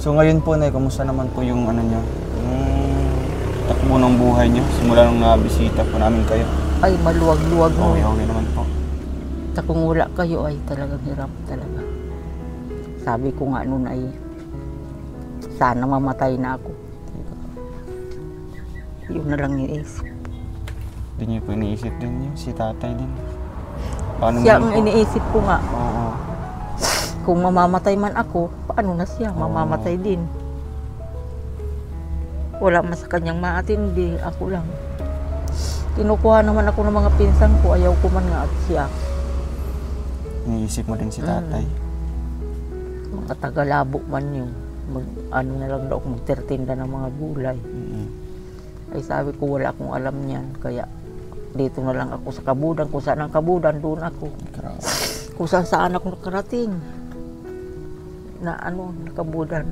So ngayon po, Nay, kumusta naman po yung ano nyo? Yung takbo ng buhay nyo simula nung nabisita po namin kayo? Ay, maluwag-luwag mo. Okay naman po. Sa kung wala kayo ay talagang hirap talaga. Sabi ko nga noon ay sana mamatay na ako. Yun na lang iniisip. Hindi nyo po iniisip din yun, si tatay din. Paano Siya mo ang po? iniisip ko nga. Oo. Kung mamamatay man ako, paano na siya? Mamamatay din. Wala man sa kanyang maatindi, ako lang. Kinukuha naman ako ng mga pinsan ko, ayaw ko man nga at siya. Iniisip mo din si tatay. Mga tagalabo man yun. Ano na lang daw ako magtertinda ng mga gulay. Ay sabi ko wala akong alam niyan. Kaya dito na lang ako sa Kabudan. Kung saan ang Kabudan, doon ako. Kung saan ako nakarating. Na Kabudan.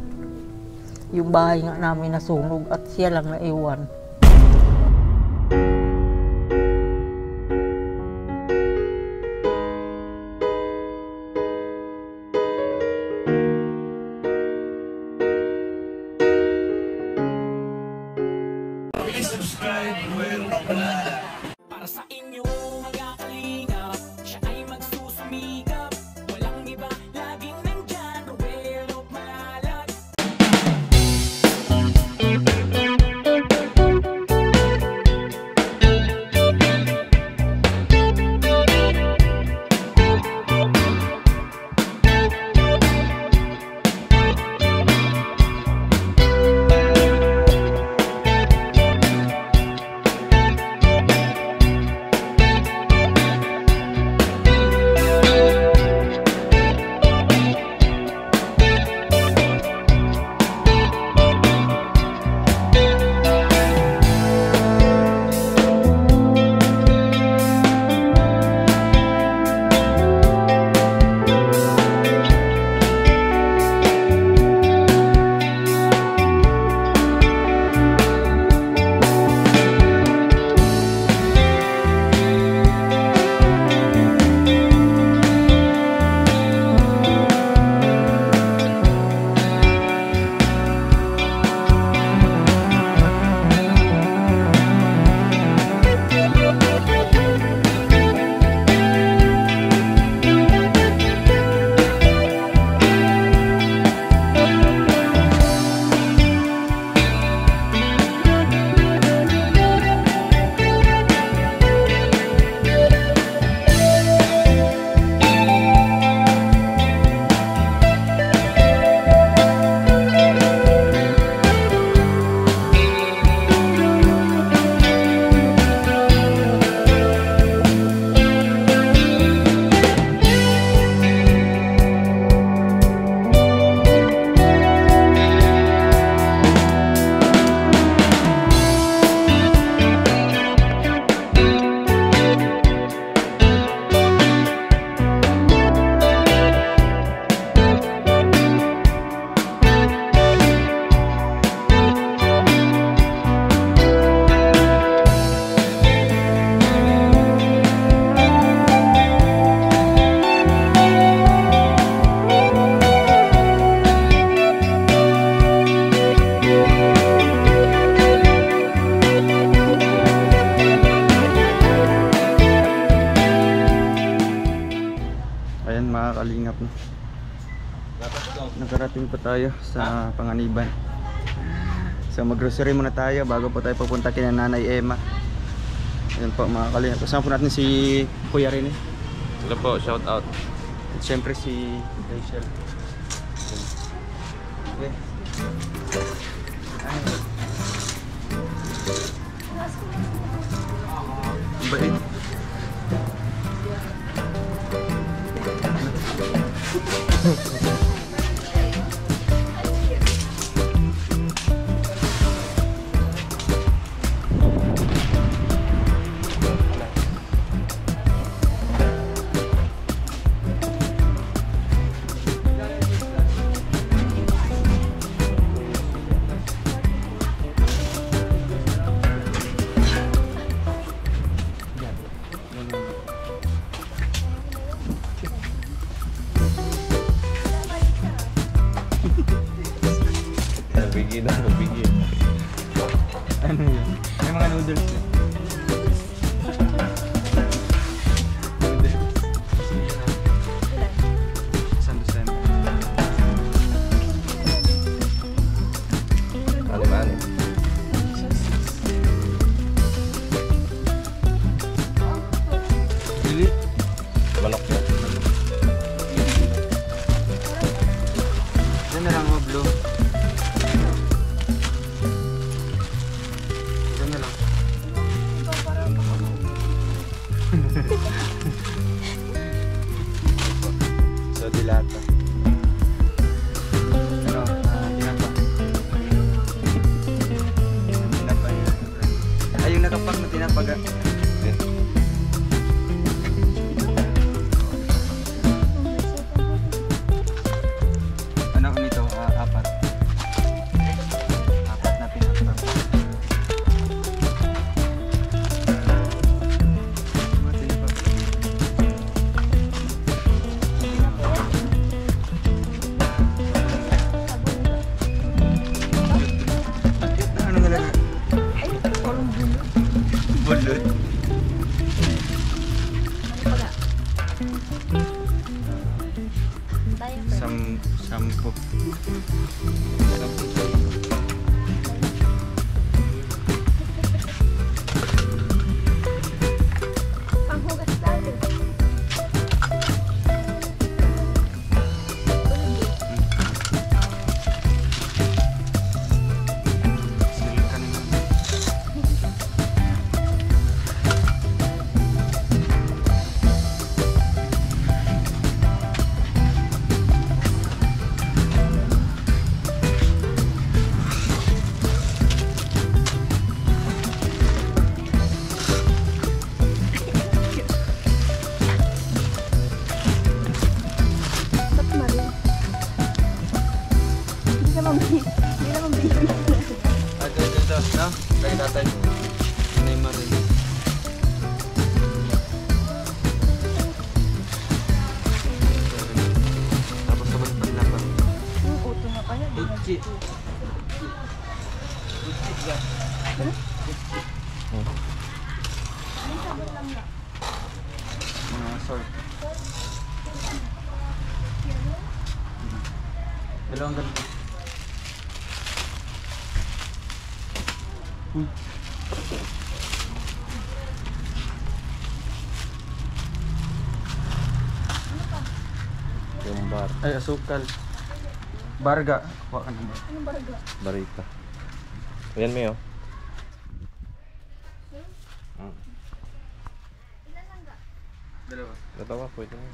Yung bahay nga namin nasunog at siya lang naiwan. Para sa inyo mga kalingap, siya ay magsusumikap. Walang iba, laging nandyan, Ruel of Malalag. Ayan mga kalingap, no? Nakarating po tayo sa Panganiban. So mag-grocery muna tayo bago po tayo pupunta kina Nanay Emma. Ayan po mga kalingap. Kasama po natin si Kuya Rene. Hello po, shout out. At syempre si Rachel. Okay. Bait. Biggie daw, biggie. Ano yun? May mga noodles eh. Isang dosen. Alimani. Dili. Manok yan. Yan na lang mo, blue. Yan na lang. So, dilata. Ano? Tinapa. Tinapa yun. Ay, yung nakapak na tinapaga. Ano nito? Apat. Apat na tinapak. Mga tinapak. Bakit na ano nila? Bulot. Sampo. Silkan naman. Ito, no? Kaya tatay. Neymar rin. Tapos sabay pa nila pa. Uchi. Uchi ba? Sort. Dalawang ganito. Yung bar. Ay, asukal. Barga. Kuha ka naman. Barita. Ayan, Mio. Dalawa. Natawa, pwede na.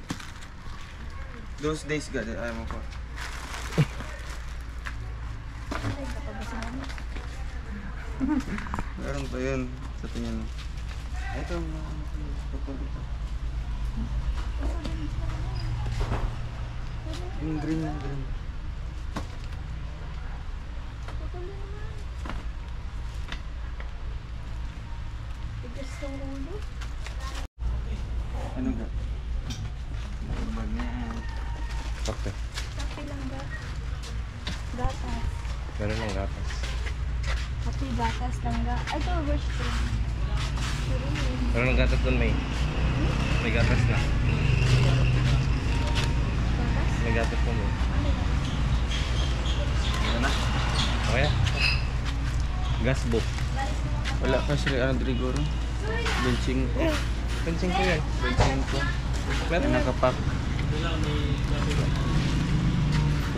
Those days, God, ayaw mo pa. Meron pa yun sa tingin mo. Ito, tukol dito. Yung green na green. Ano ga? Bag na yan. Kape. Kape lang ba? Gatas. Meron ng gatas. Kape, gatas lang ga. Ay, ito, wash cream. Meron ng gatas doon, May. May gatas na. Gatas? May gatas po, May. Ano na? Okay? Gas book. Wala pa sila ano Drigoro. Benching ko. Pansin ko yan. Benching ko. Meron na. Nakapak.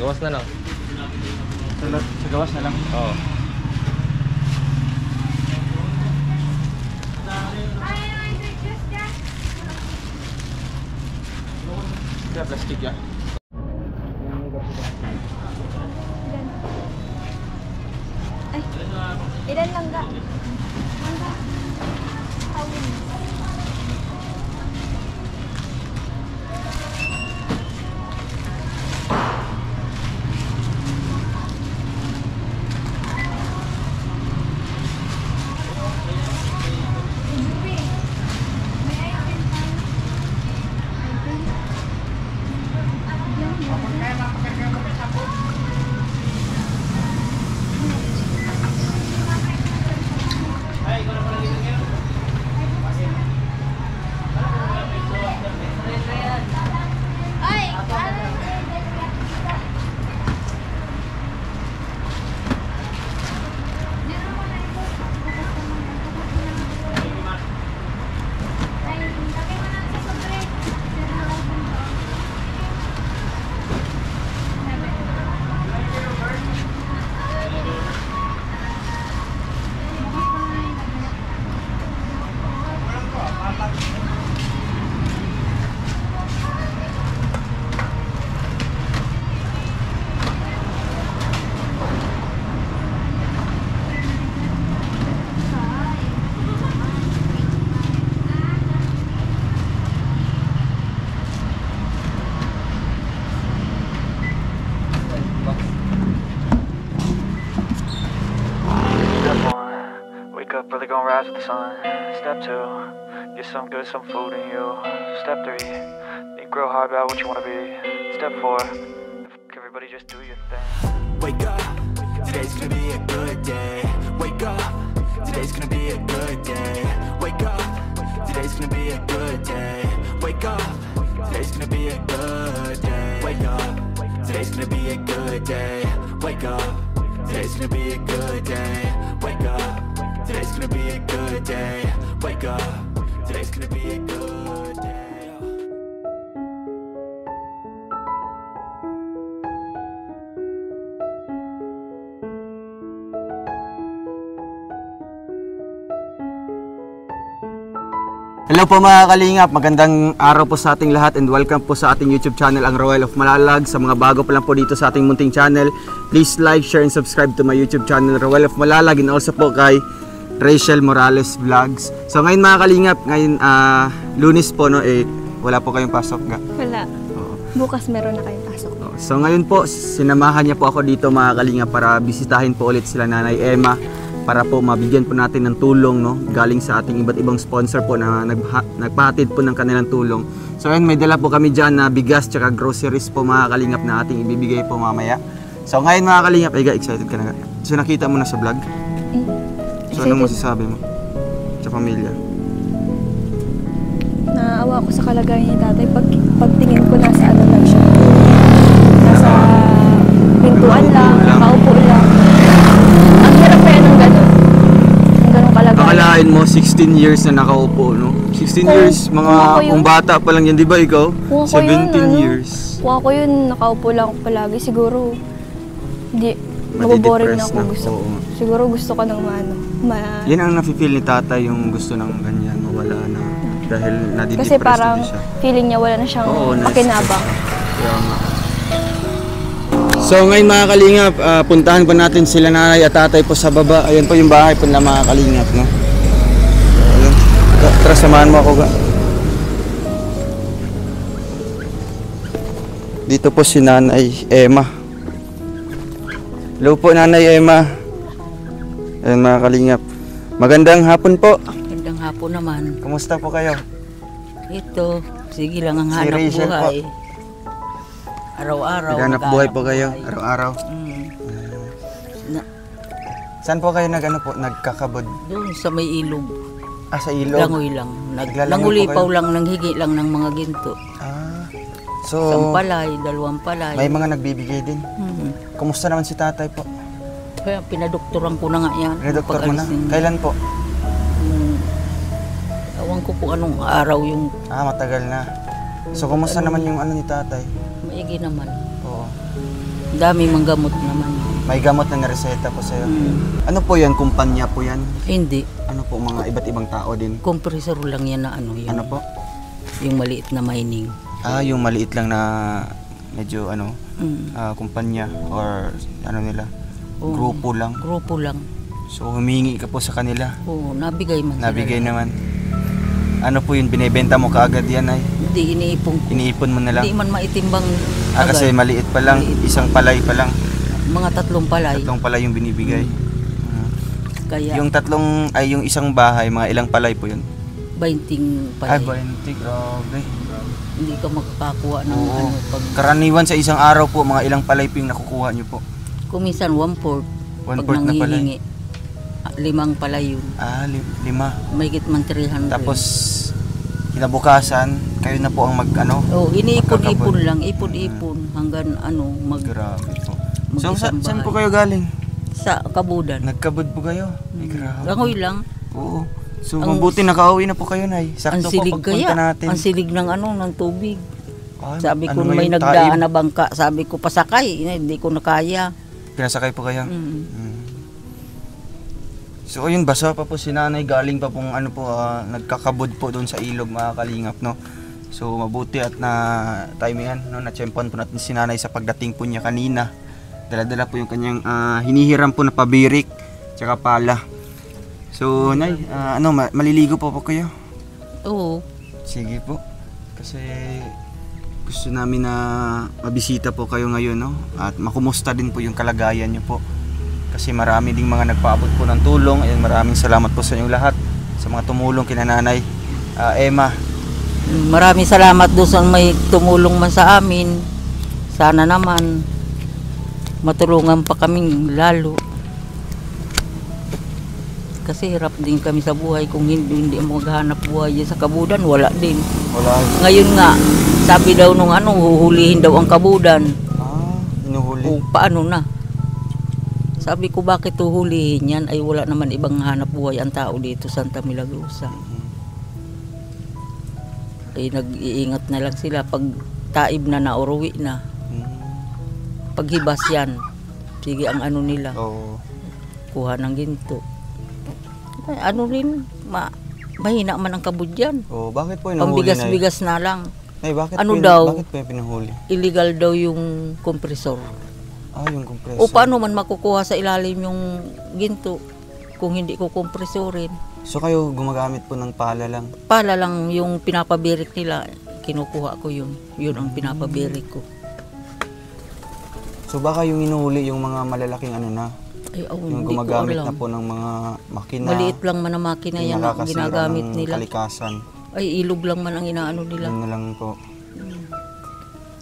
Gawas na lang. Sa gawas na lang. Oo. Kaya plastic ya. Ay, ilan lang ga? Mangga. Hawin. rise with the sun. Step 2, get some good, some food in you. Step 3, think real hard about what you wanna be. Step 4, everybody just do your thing. Wake up, today's gonna be a good day. Wake up, today's gonna be a good day. Wake up, today's gonna be a good day. Wake up, today's gonna be a good day. Wake up, today's gonna be a good day. Wake up, today's gonna be a good day. Wake up, today's gonna be a good day. Wake up, today's gonna be a good day. Hello po mga kalingap, magandang araw po sa ating lahat and welcome po sa ating YouTube channel, ang Roel of Malalag. Sa mga bago pa lang po dito sa ating munting channel, please like, share, and subscribe to my YouTube channel, Roel of Malalag, and also po kay Rachel Morales Vlogs. So ngayon mga kalingap, ngayon Lunes po, no, wala po kayong pasok ga? Wala. Bukas meron na kayong pasok. So ngayon po, sinamahan niya po ako dito mga kalingap para bisitahin po ulit sila Nanay Emma, para po mabigyan po natin ng tulong, no, galing sa ating iba't ibang sponsor po na nagpahatid po ng kanilang tulong. So ayun, may dala po kami dyan na bigas tsaka groceries po mga kalingap na ating ibibigay po mamaya. So ngayon mga kalingap, excited ka na? So nakita mo na sa vlog? So anong masasabi mo sa pamilya? Naawa ko sa kalagayan ni tatay. Pagtingin ko nasa ano lang siya. Nasa pintuan lang, nakaupo lang. Ang hirap kaya ng gano'n. Ang gano'ng kalagayan. Akalain mo 16 years na nakaupo, no? 16 years, mga kung bata pa lang yan, di ba ikaw? 17 years. Kung ako yun, nakaupo lang ako palagi. Siguro, maboboring na ako. Siguro gusto ko ng Yan ang nafe-feel ni tatay, yung gusto ng ganyan, mawala na. Dahil nadidepress kasi parang na siya. feeling niya wala na siyang makinabang. Kaya nga. So ngayon mga kalingap, puntahan po natin sila nanay at tatay po sa baba. Ayan po yung bahay po nila mga kalingap, no? So, ayun. Tara, samahan mo ako ga. Dito po si Nanay Emma. Hello po Nanay Emma. Ayan mga kalingap. Magandang hapon po. Magandang hapon naman. Kumusta po kayo? Ito, sige lang ang Si hanap Rachel buhay. Araw-araw. Naghanap buhay po kayo, araw-araw. Saan po kayo nagkakabod? Doon sa may ilog. Sa ilog? Langoy lang. Naglalangoy Nangulipaw po kayo? lang, nanghingi lang ng mga ginto. So, Isang palay, dalawang palay. may mga nagbibigay din. Kumusta naman si tatay po? Kaya pinadoktoran ko na nga yan. Redoktor mo na? Pag-alisin. Kailan po? Ewan ko kung anong araw yung Matagal na. So, kumusta naman yung ano ni tatay? maigi naman. Oo. Dami mang gamot naman. May gamot na nareseta po sa'yo. Ano po yan? Kumpanya po yan? Hindi. Ano po, mga iba't ibang tao din? Compressor lang yan na ano. Yung, Ano po? Yung maliit na mining. Yung maliit lang na medyo kumpanya or ano nila? Oo. Grupo lang. Grupo lang. So, humingi ka po sa kanila? Oo, nabigay man Nabigay sila. naman. Ano po yun, binibenta mo kaagad yan ay? Hindi, iniipon ko. Iniipon mo na lang? Hindi man maitimbang Kasi agad. maliit pa lang, Maliit. isang palay pa lang. Mga 3 palay. Tatlong palay yung binibigay. Kaya Yung isang bahay, mga ilang palay po yun? 20 palay. 20, grabe. Hindi ka makakakuha ng Oo. ano. Pag, Karaniwan sa isang araw po, mga ilang palay po yung nakukuha nyo po? kuminsan 1/4. 1/4 Pag na palay? nanghihingi, 5 palay yun. 5. May gitman 300. Tapos, kinabukasan, kayo na po ang iniipon-ipon lang. Ipon-ipon hanggang Grabe po. So, mag-isang saan po bahay. kayo galing? Sa Kabudan. Nagkabod po kayo? Ay, grabe. Langoy lang. Oo. So, mabuti nakauwi na po kayo, Nay. Ang Sakto po silig pagpunta kaya. natin. Ang silig ng tubig. Sabi ko, Ano may yun, nagdaan taib? na bangka. Sabi ko, pasakay. Hindi ko na kaya. Pinasakay po kayo? Mm. So ayun, basa pa po si nanay, galing pa pong nagkakabod po doon sa ilog mga kalingap, no? So mabuti at na timingan, no? Na-tsempuan po natin si nanay sa pagdating po niya kanina. Dala-dala po yung kanyang hinihiram po na pabirik, tsaka pala. So nay, maliligo po kayo? Oo. Sige po. Kasi gusto namin na mabisita po kayo ngayon, no? At makumusta din po yung kalagayan niyo po. Kasi marami ding mga nagpaabot po ng tulong. Ayun, maraming salamat po sa inyong lahat. sa mga tumulong kina Nanay Emma. Maraming salamat doon sa may tumulong man sa amin. Sana naman matulungan pa kaming lalo. Kasi hirap din kami sa buhay. Kung hindi mo maghanap buhay sa kabudan, wala din. Wala. Ngayon nga, sabi daw nung huhulihin daw ang kabudan. Inuhuli. O paano na? Sabi ko, bakit huhulihin yan? Ay wala naman ibang hanap buhay ang tao dito sa Santa Milagrosa. Ay nag-iingat na lang sila pag taib na uruwi na. Paghibas yan. Sige ang ano nila. Oo. Kuha ng ginto. Ay, ano rin, mahina man ang kabudyan. Oh, bakit po inuhuli? Pambigas-bigas na lang. Ay, bakit Ano po, daw? Bakit po yung pinuhuli? Illegal daw yung kompresor. Yung compressor. O paano man makukuha sa ilalim yung ginto kung hindi ko kompresorin? So kayo gumagamit po ng pala lang? Pala lang yung pinapabirik nila, kinukuha ko yun. Yun ang pinapabirik ko. So baka yung inuhuli yung mga malalaking ano na? Ay, Yung hindi ko gumagamit alam. na po ng mga makina? Maliit lang man ang makina yung yan ang nakakasira ginagamit ng nila. kalikasan. Ay, ilog lang man ang inaano nila. Yun na lang po.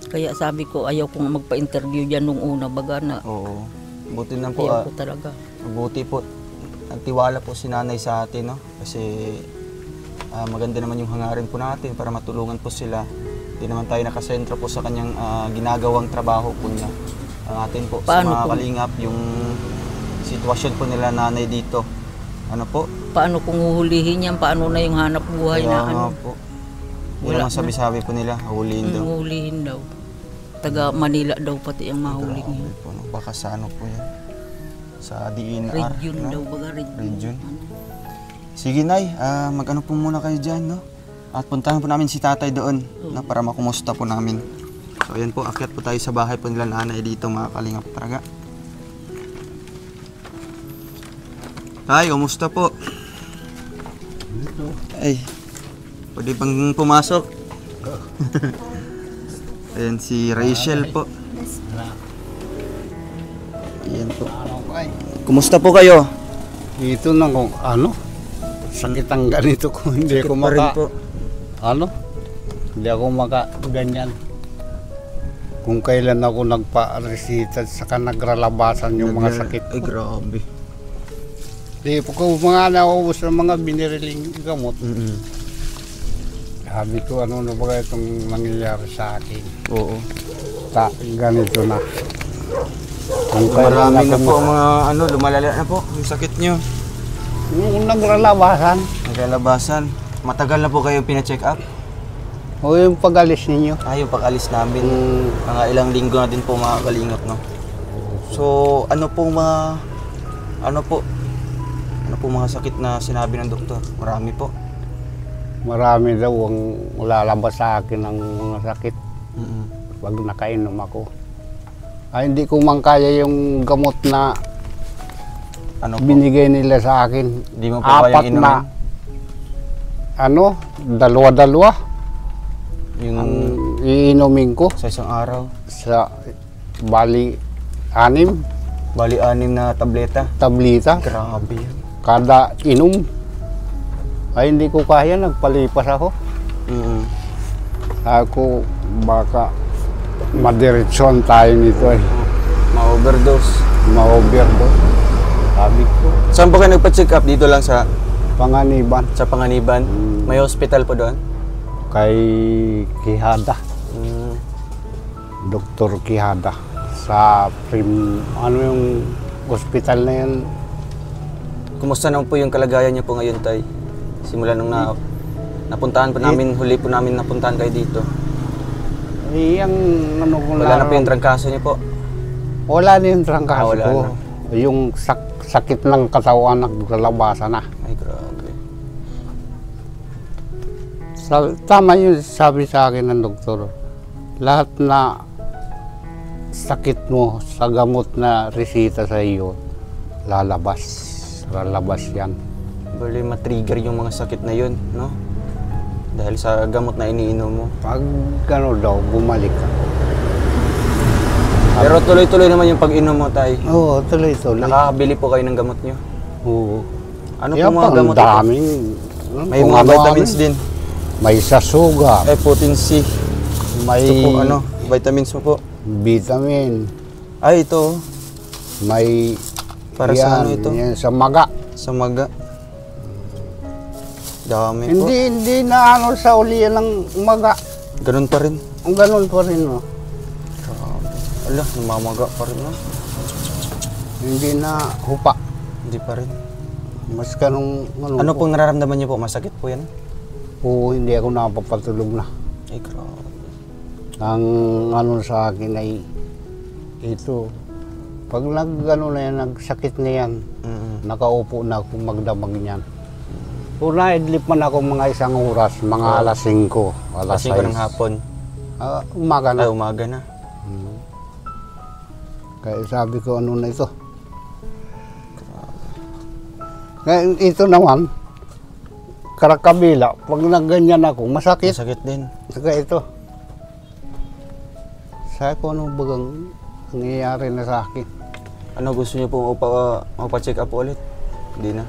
Kaya sabi ko, ayaw kong magpa-interview dyan nung una. Baga na, Oo. Buti na po. ayaw ko talaga. Buti po. Nagtiwala po si Nanay sa atin, no? Kasi maganda naman yung hangarin po natin para matulungan po sila. Hindi naman tayo nakasentro po sa kanyang ginagawang trabaho po niya. Ang atin po Paano sa mga po? kalingap, yung sitwasyon po nila Nanay dito. Ano po? Paano kung huhulihin yan? Paano na yung hanap buhay na Kaya ano? nga po. Yun Wala naman sabi-sabi po nila, huliin daw. Huhulihin daw. Taga Manila daw pati ang mahuling Grabe yun. po, no? Baka sa ano po yan? Sa DNR. Region no? daw, baga region. Region. Sige Nay, mag-ano po muna kayo dyan, no? At puntahan po namin si Tatay doon, no? Para makumusta po namin. So ayan po, akyat po tayo sa bahay po nila Nanay dito, mga kalingap talaga. Tay, kumusta po? Ay, pwede bang pumasok? Ayan si Rachel po. Ayan po. Kumusta po kayo? Ito na kung ano, sakit ang ganito ko, hindi Pa ako rin maka, po. hindi ako maka ganyan. Kung kailan ako nagpa-resita, saka nagralabasan yung mga sakit Ay, ko. grabe. Di po ko mga naubos ng mga biniriling gamot. Sabi ko, ano na ba itong nangyayari sa akin? Oo. Ganito na. Kung Marami na ako- po ang mga lumalala na po yung sakit nyo. Yung naglalabasan, Naglalabasan. Matagal na po kayong pina-check up? o yung pag-alis ninyo. Yung pag-alis namin. Mga ilang linggo na din po mga kalingap, no? So, ano po mga sakit na sinabi ng doktor? Marami po. Marami daw ang lalabas sa akin ng mga sakit Mm-mm. pag nakainom ako. Ay, hindi ko man kaya yung gamot na Ano po? binigay nila sa akin. Di mo po Apat kayang na, dalawa-dalawa Yung ang iinumin ko sa isang araw. sa bali 6 Bali, 6 na tableta. tablita Grabe yun. kada inom. Ay, hindi ko kaya, nagpalipas ako. Mm-mm. Ako, baka madiretson tayo nito eh. Ma-overdose. Ma-overdose. Sabi ko, Saan po kayo nagpa-check up? Dito lang sa panganiban Panganiban? May hospital po doon? kay Quijada, Mm. Dr. Quijada. Sa yung hospital na yan, Kumusta naman po yung kalagayan niyo po ngayon, Tay? Simula nung napuntahan po namin, huli po namin napuntahan kayo dito. yung ano ko Wala na po yung trangkaso niyo po? Wala na yung trangkaso wala ko. na. Yung sakit ng katawan naglalabasan na. Ay, grabe. Tama yung sabi sa akin ng doktor. Lahat na sakit mo sa gamot na resita sa iyo, lalabas. Lalabas yan. Bali, matrigger yung mga sakit na yun, no? Dahil sa gamot na iniinom mo. Pag ano daw, bumalik ka. Pero tuloy-tuloy naman yung pag-inom mo, Tay. Oo, tuloy-tuloy. Nakakabili po kayo ng gamot niyo. Oo. Ano Kaya po mga pang gamot ito? daming May Kung mga ano-ano. vitamins din. May sasuga, Ay, protein C. may Ito po, ano, vitamins mo po. vitamin, Ay, ito, may Para sa ano ito? Yan, sa maga. sa maga. Dami po. Hindi na ano sa uli ng maga. Ganun pa rin. Ang ganun pa rin, no? Ala, namamaga pa rin na. Hindi na hupa. Hindi pa rin. Mas kanong Ano pong nararamdaman niyo po? Masakit po yan? Oo, hindi ako napapatulog na. Ay, grabe. Ang ano sa akin ay ito. Pag nag-ano na yan, nagsakit na yan, nakaupo na ako magdamag niyan. Kung na-idlip man ako mga isang oras, mga alas 5, alas Kasi ko ng hapon. umaga na. Ay, umaga na. Kaya sabi ko, ano na ito? Kaya ito naman, karakabila, pag nagganyan ako, masakit. Masakit din. Saka ito. Sabi ko, ano bagang nangyayari na sa akin? Ano gusto niyo po mapacheck up ulit? Hindi na.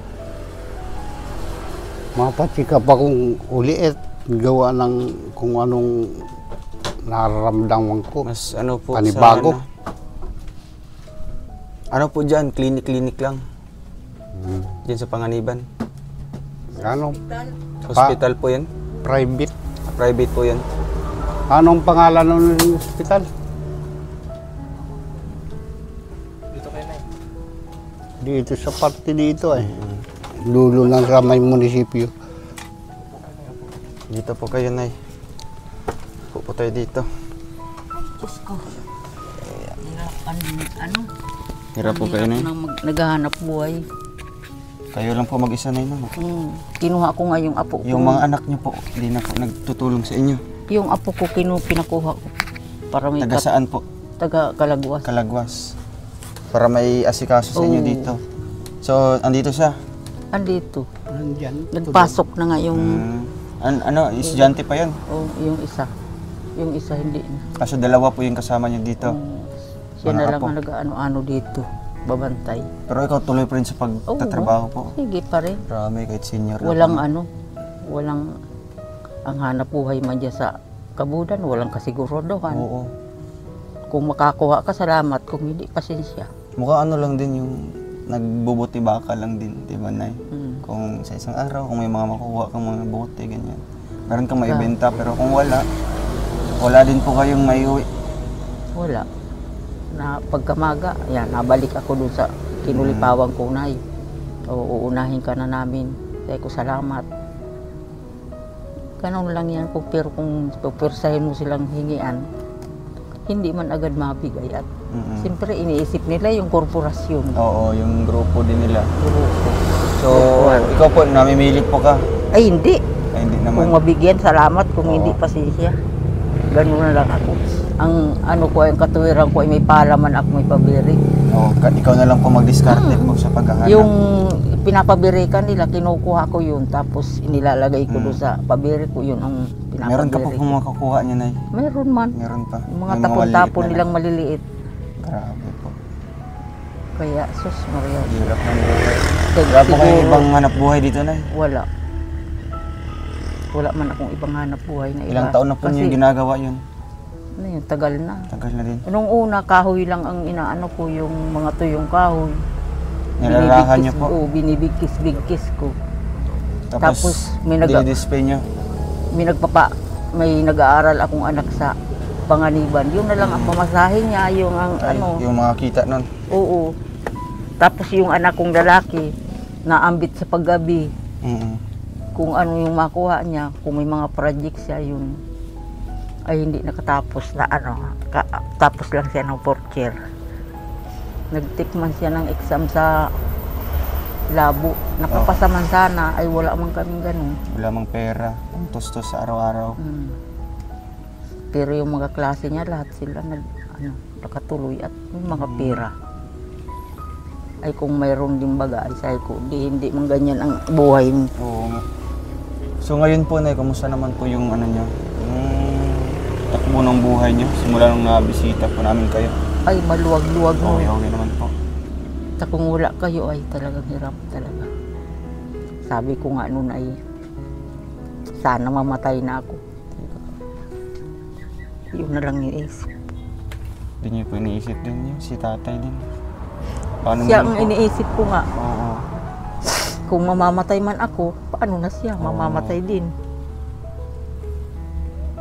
Mapacheck up akong ulit, gawa ng kung anong nararamdaman ko. Mas ano po Panibago. sa ano po dyan? Clinic lang. Diyan sa Panganiban. Ano? Hospital po yan. Private. Private po yan. Anong pangalan ng hospital? Dito kayo na Dito sa parte dito eh. Dulo lang sa may munisipyo. Dito po kayo, Nay. Po tayo dito. Diyos ko. Ano? Hirap po kayo, Nay. Naghahanap buhay. Kayo lang po mag-isa, Nay, no? Kinuha ko nga yung apo ko. Yung mga anak niyo po, hindi na po nagtutulong sa inyo. Yung apo ko pinakuha ko. Para may Taga saan po? taga Kalagwas. Kalagwas. Para may asikaso sa inyo Oo. dito. So, andito siya. Andito. Nandyan. Nagpasok na nga yung Ano, estudyante pa yun. yung isa. Yung isa hindi na. Kaso dalawa po yung kasama niyo dito. Siya Mga na lang apo. ang nag-ano-ano dito. Babantay. Pero ikaw tuloy pa rin sa pagtatrabaho po. Sige pa rin. Marami, kahit senior na Walang po. walang ang hanap buhay man dyan sa kabudan, walang kasiguruduhan. Oo. Kung makakuha ka, salamat. Kung hindi, pasensya. Mukha ano lang din yung nagbubuti baka lang din, di ba, Nay? Kung sa isang araw, kung may mga makuha kang mga buti, ganyan. Meron kang maibenta, pero kung wala din po kayong maiuwi. Wala. Na pagkamaga, yan, nabalik ako dun sa kinulipawang kunay. O uunahin ka na namin. Kaya ko salamat. Ganun lang yan. Pero kung pupirsahin mo silang hingian, hindi man agad mabigay. At siyempre iniisip nila yung korporasyon. Oo, yung grupo din nila. Grupo. So, ikaw po, namimilit po ka? Ay, hindi. Ay, hindi Kung naman. mabigyan, salamat. Kung Oo. hindi, pasensya. Ganun na lang ako. Ang ano ko, yung katuwiran ko ay may palaman ako, may pabiri. Oo, ikaw na lang po mag-discarte po sa paghahanap. Yung pinapabirikan nila, kinukuha ko yun. Tapos inilalagay ko doon sa pabiri ko, yun ang pinapabiri. Meron ka pa kung makakuha niya, Nay? Meron man. Meron pa. Yung mga Yung tapon-tapon maliit na nilang lang. maliliit. Grabe po. Kaya, sus, Maria. Hirap ng buhay. Wala po kayong ibang hanap buhay dito, Nay? Wala. Wala man akong ibang hanap buhay na iba. Ilang taon na po niyo ginagawa yun? Ano yun, tagal na. Tagal na din. Nung una, kahoy lang ang inaano ko, yung mga tuyong kahoy. Nilalahan niyo po? Oo, binibigkis-bigkis ko. Tapos Tapos may dinidisplay niyo? May nag-aaral akong anak sa Panganiban. Yung na lang ang pamasahe niya, yung ang Ay, ano. yung mga kita nun. Oo. Tapos yung anak kong lalaki, naambit sa paggabi. Kung ano yung makuha niya, kung may mga project siya, yun ay hindi nakatapos na ano. Tapos lang siya ng 4th year. Nagtikman siya ng exam sa labo. Nakapasaman sana, ay wala man kaming ganun. Wala mang pera. Ang tustos sa araw-araw. Pero yung mga klase niya, lahat sila nakatuloy at may mga pera. Ay kung mayroon din baga, ay sabi ko, hindi man ganyan ang buhay mo. Oo nga. So ngayon po, Nay, kumusta naman po yung ano niyo? Yung takbo ng buhay niyo? Simula nung nabisita po namin kayo. Ay maluwag-luwag mo. Okay naman po. Kung wala kayo ay talagang hirap talaga. Sabi ko nga noon ay Sana mamatay na ako. Yun na lang iniisip. Hindi niyo po iniisip din yun, si tatay din. Paano Siya naman ang po? iniisip ko nga. Oo. Kung mamamatay man ako, paano na siya? Mamamatay din.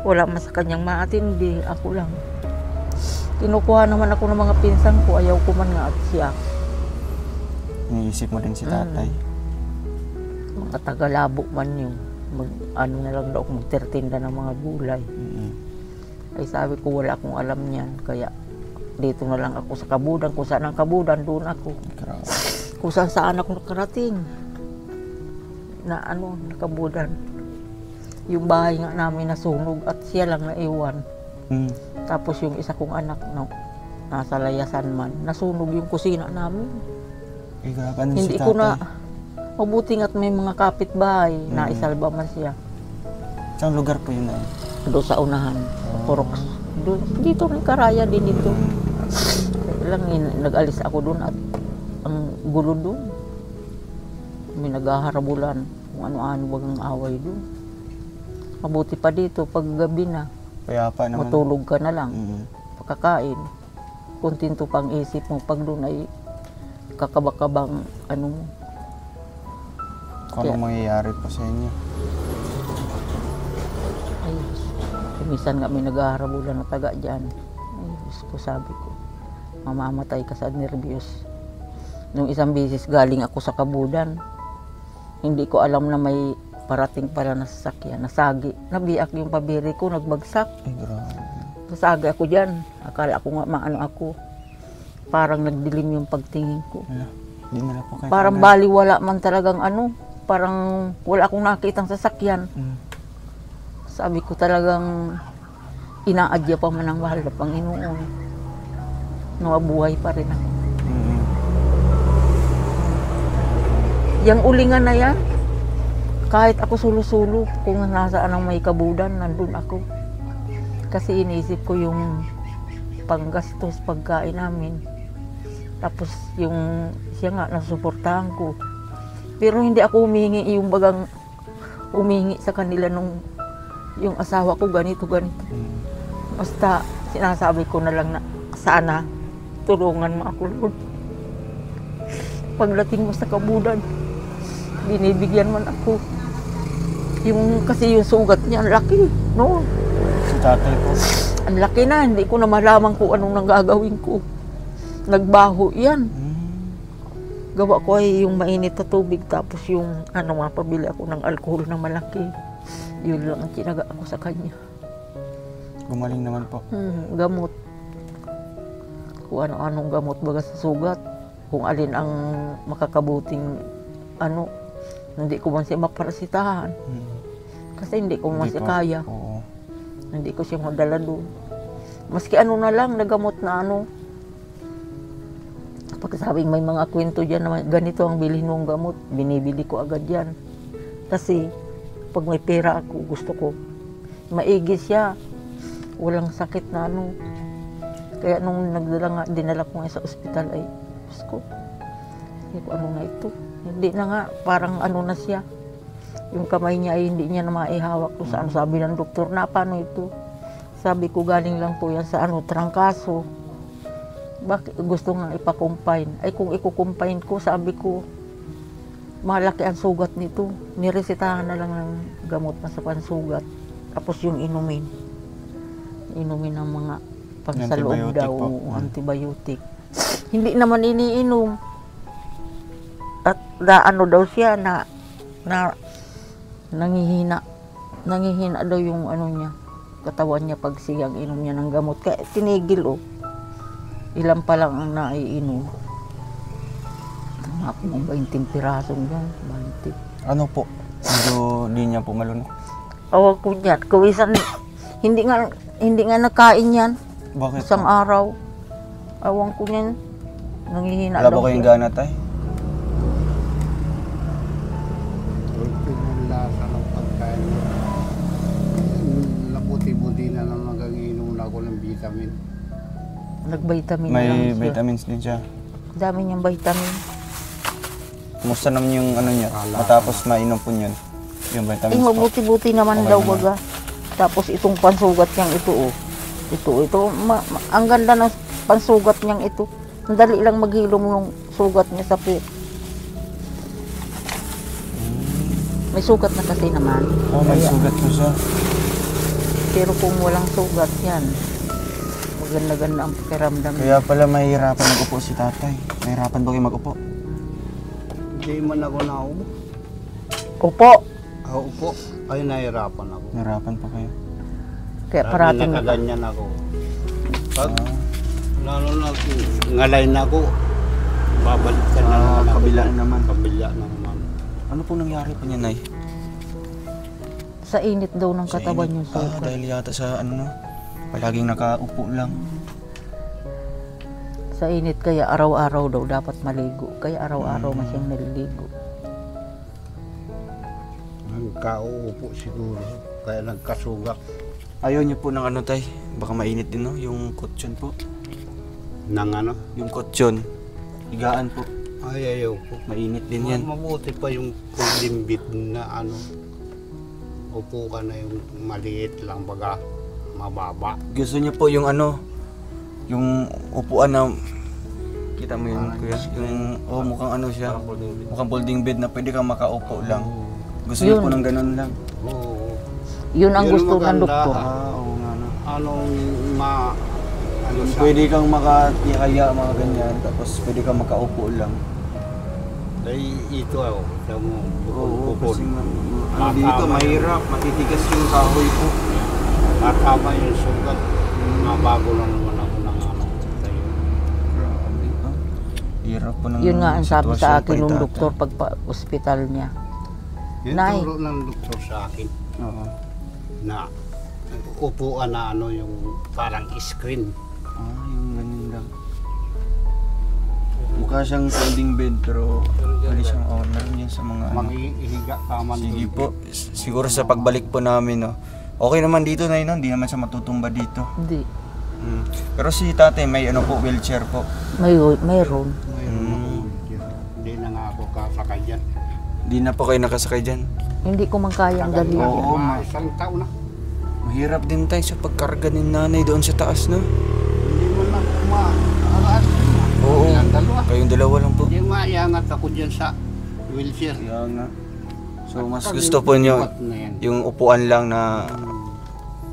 Wala man sa kanyang maatindi, ako lang. Kinukuha naman ako ng mga pinsan ko, ayaw ko man nga at siya. Iniisip mo din si tatay. Mga tagalabo man yun. Ano na lang daw, magtertinda ng mga gulay. Ay sabi ko, wala akong alam niyan. Kaya dito na lang ako sa kabudan. Kung saan ang kabudan, doon ako. Grabe. Kung saan ako nakarating. Na nakabudan. Yung bahay nga namin nasunog at siya lang naiwan. Tapos yung isa kong anak nasa layasan man, nasunog yung kusina namin. Eh, grabe ano Hindi si ko tatay. na, mabuti nga't may mga kapitbahay na isalba man siya. Saan lugar po yun ay? Doon sa unahan, sa Porox. Doon, dito rin karaya din dito. Kaya lang nag-alis ako doon at ang gulo doon. May naghaharabulan kung ano-ano bagang away doon. Mabuti pa dito, pag gabi na, Payapa naman. matulog ka na lang. Mm. Pagkakain, kontento pang isip mo. Pag doon ay kakabakabang ano mo. Kung anong mangyayari po sa inyo. Ay, minsan nga may naghaharabulan na taga dyan. Ay, Diyos ko, sabi ko, mamamatay ka sa nervyos. Nung isang bisis galing ako sa kabudan, hindi ko alam na may parating pala na sasakyan, nasagi. Nabiyak yung pabiri ko, nagbagsak. Ay, grabe. Nasagi ako dyan. Akala ko nga maano ako. Parang nagdilim yung pagtingin ko. Hindi na po kayo. Parang baliwala man talagang parang wala akong nakitang sasakyan. Sabi ko talagang inaadya pa man ang mahal na Panginoon. Nawabuhay pa rin ako. Yang ulingan na yan, kahit ako sulo-sulo, kung nasaan ang may kabudan, nandun ako. Kasi iniisip ko yung panggastos, pagkain namin. Tapos yung siya nga, nasuportahan ko. Pero hindi ako humingi yung bagang humingi sa kanila nung yung asawa ko ganito. Basta sinasabi ko na lang na sana tulungan mo ako, Lord. Pagdating mo sa kabudan, binibigyan man ako. Kasi yung sugat niya, ang laki. No? Si tatay po. Ang laki na, hindi ko na malaman kung anong nanggagawin ko. Nagbaho yan. Gawa ko ay yung mainit na tubig, tapos yung mapabili ako ng alcohol na malaki. Yun lang ang tinaga ako sa kanya. Gumaling naman po. Gamot. Kung ano-anong gamot baga sa sugat. Kung alin ang makakabuting hindi ko man siya maparasitahan. Kasi hindi ko man siya kaya. Oo. Hindi ko siya madala doon. Maski na lang, nagamot na Pag sabing may mga kwento dyan na ganito ang bilhin mong gamot, binibili ko agad yan. Kasi pag may pera ako, gusto ko. Maigi siya. Walang sakit na Kaya nung dinala ko nga sa ospital ay, Diyos ko, hindi ko na ito. Hindi na nga, parang na siya. Yung kamay niya ay hindi niya na maihawak kung saan. Sabi ng doktor, na paano ito? Sabi ko, galing lang po yan sa trangkaso. Bakit gusto nga ipakumpine? Ay kung ikukumpine ko, sabi ko, malaki ang sugat nito. Niresetahan na lang ng gamot na sa pansugat. Tapos yung inumin. Inumin ng mga pangsaloob daw, antibiotic. Hindi naman iniinom. At daw siya na nangihina. Nangihina daw yung niya, katawan niya pag siyang inom niya ng gamot. Kaya tinigil Ilan pa lang ang naiinom. Ako ng 20 pirasong yan. 20. Ano po? Medyo di niya po malunok. Awag ko niyan. Kawisan, hindi nga nakain yan. Bakit Isang po? araw. Awang ko niyan. Nangihina Wala daw po kayong siya. gana, tay? Yung lasa ng pagkain. Naputi-buti na lang magaginom na ako ng vitamin. Nag-vitamin na lang May siya. vitamins din siya. Dami niyang vitamin. Kumusta naman yung niya? Matapos mainom po yun. Yung Eh, vitamins po. mabuti-buti naman Okay daw naman. baga. Tapos itong pansugat niyang ito, oh. Ito. Ang ganda ng pansugat niyang ito. Ang dali lang maghilom yung sugat niya sa puwet. May sugat na kasi naman. Oh, may sugat po siya. Pero kung walang sugat yan, maganda-ganda ang pakiramdam. Kaya pala mahihirapan mag-upo si tatay. Mahirapan ba kayo mag-upo? Hindi man ako naubo. Opo. Upo. Ay, nahirapan ako. Mahirapan pa kayo. Kaya Lagi parating nakaganyan ako. Pag lalo na ngalay na ako, babalik ka na naman ako. kabila naman. Kabila na naman. Ano po nangyari po niya, Nay? sa init daw ng Sa katawan init. yung sugat. Dahil yata sa ano, palaging nakaupo lang. Sa init kaya araw-araw daw dapat maligo. Kaya araw-araw na siyang naliligo. Nagkauupo siguro. Kaya nagkasugat. Ayaw niyo po ng ano, tay? Baka mainit din, no? Yung kutsyon po. Nang ano? Yung kutsyon. Higaan po. Ay, ayaw po. Mainit din yan. Mabuti pa yung limbit na ano. Upo ka na yung maliit lang baga mababa. Gusto niyo po yung ano, yung upuan na, kita mo yun, kuya? Yung, mukhang ano siya. Mukhang folding bed na pwede kang makaupo lang. Gusto niyo Yun. po ng ganun lang. Oo. Yun ang Yun gusto ng maganda. doktor. Oo nga, no? Anong ano Yung sa pwede kang makatihaya, mga ganyan, tapos pwede kang makaupo lang. ay ito ako. Ito mo. Oo, Bukod. kasi ano dito, mahirap, matitigas yung kahoy po. Matama yung sugat. Mabago lang naman ako ng ano. Tayo. Grabe, ah. Hirap po ng Yun nga ang sabi sitwasyon sa po akin ni ng tatay. doktor pagpa-hospital niya. Yung Nay. turo ng doktor sa akin Oo. na upuan na ano yung parang screen. Yung ganun lang. Mukha siyang folding bed pero pwede siyang owner niya sa mga ano. Maghihiga ka man. Sige dun. po, siguro sa pagbalik po namin, no. Okay naman dito na yun, no? Hindi naman siya matutumba dito. Hindi. Pero si tatay may ano po, wheelchair po. Mayroon. Mayroon ako. Hindi na nga ako kasakay dyan. Hindi na po kayo nakasakay dyan. Hindi ko man kayang Tagal na, dalhin. Oo, mga isang taon na. Mahirap din tayo sa pagkarga ni nanay doon sa taas, no? Hindi mo na kumakaan. Oo. Ilang dalawa. Kayong dalawa lang po. Hindi maiangat ako dyan sa wheelchair. Kaya nga. So mas Pag gusto po nyo lipat na yan. yung upuan lang na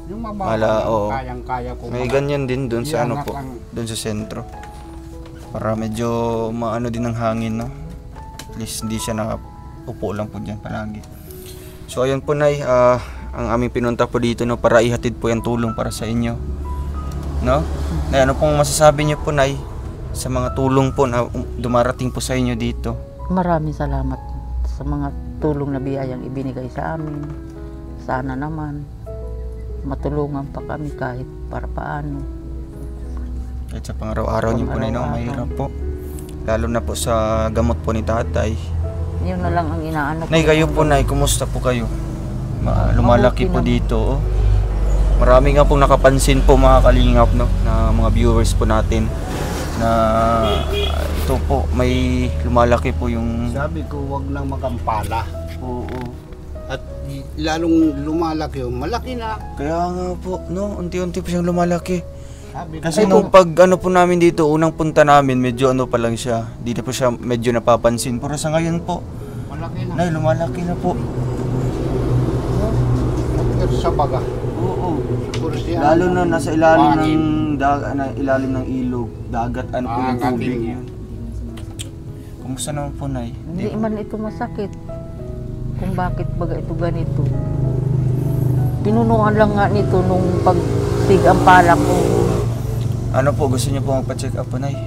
Yung mababa, oo. kayang-kaya ko. may ganyan din doon sa ano Iangat po, lang. doon sa sentro. Para medyo maano din ng hangin, no? At least hindi siya nakaupo lang po dyan palagi. So ayun po, Nay, ang aming pinunta po dito, no, para ihatid po yung tulong para sa inyo. No? Nay, ano pong masasabi niyo po, Nay, sa mga tulong po na dumarating po sa inyo dito? Maraming salamat sa mga tulong na biyayang ibinigay sa amin. Sana naman matulungan pa kami kahit para paano. Kahit sa pang-araw-araw niyo po, Nay, no? Pang-araw-araw. Mahirap po. Lalo na po sa gamot po ni tatay. Yun na lang ang inaano ko. Nay, kayo po, Nay, kumusta po kayo? Lumalaki po Mabuti dito, oh. Marami nga pong nakapansin po, mga kalingap, no, na mga viewers po natin na ito po, may lumalaki po yung... Sabi ko, wag nang makampala. Oo. At lalong lumalaki yun, malaki na. Kaya nga po, no, unti-unti po siyang lumalaki. Sabi ko, Kasi nung pag ano po namin dito, unang punta namin, medyo ano pa lang siya. Dito po siya medyo napapansin. Pero sa ngayon po, malaki na. Nay, lumalaki na po. At sa baga. Oo. Siguro siya. Lalo na nasa ilalim Hangin. ng ilalim ng ilog, dagat, ano po yung Hangin tubig yan. yun. Kumusta naman po, Nay? Hindi man ito masakit. Kung bakit baga ito ganito. Pinunuan lang nga nito nung pagtig ang pala ko. Ano po, gusto niyo po magpa-check up po, Nay?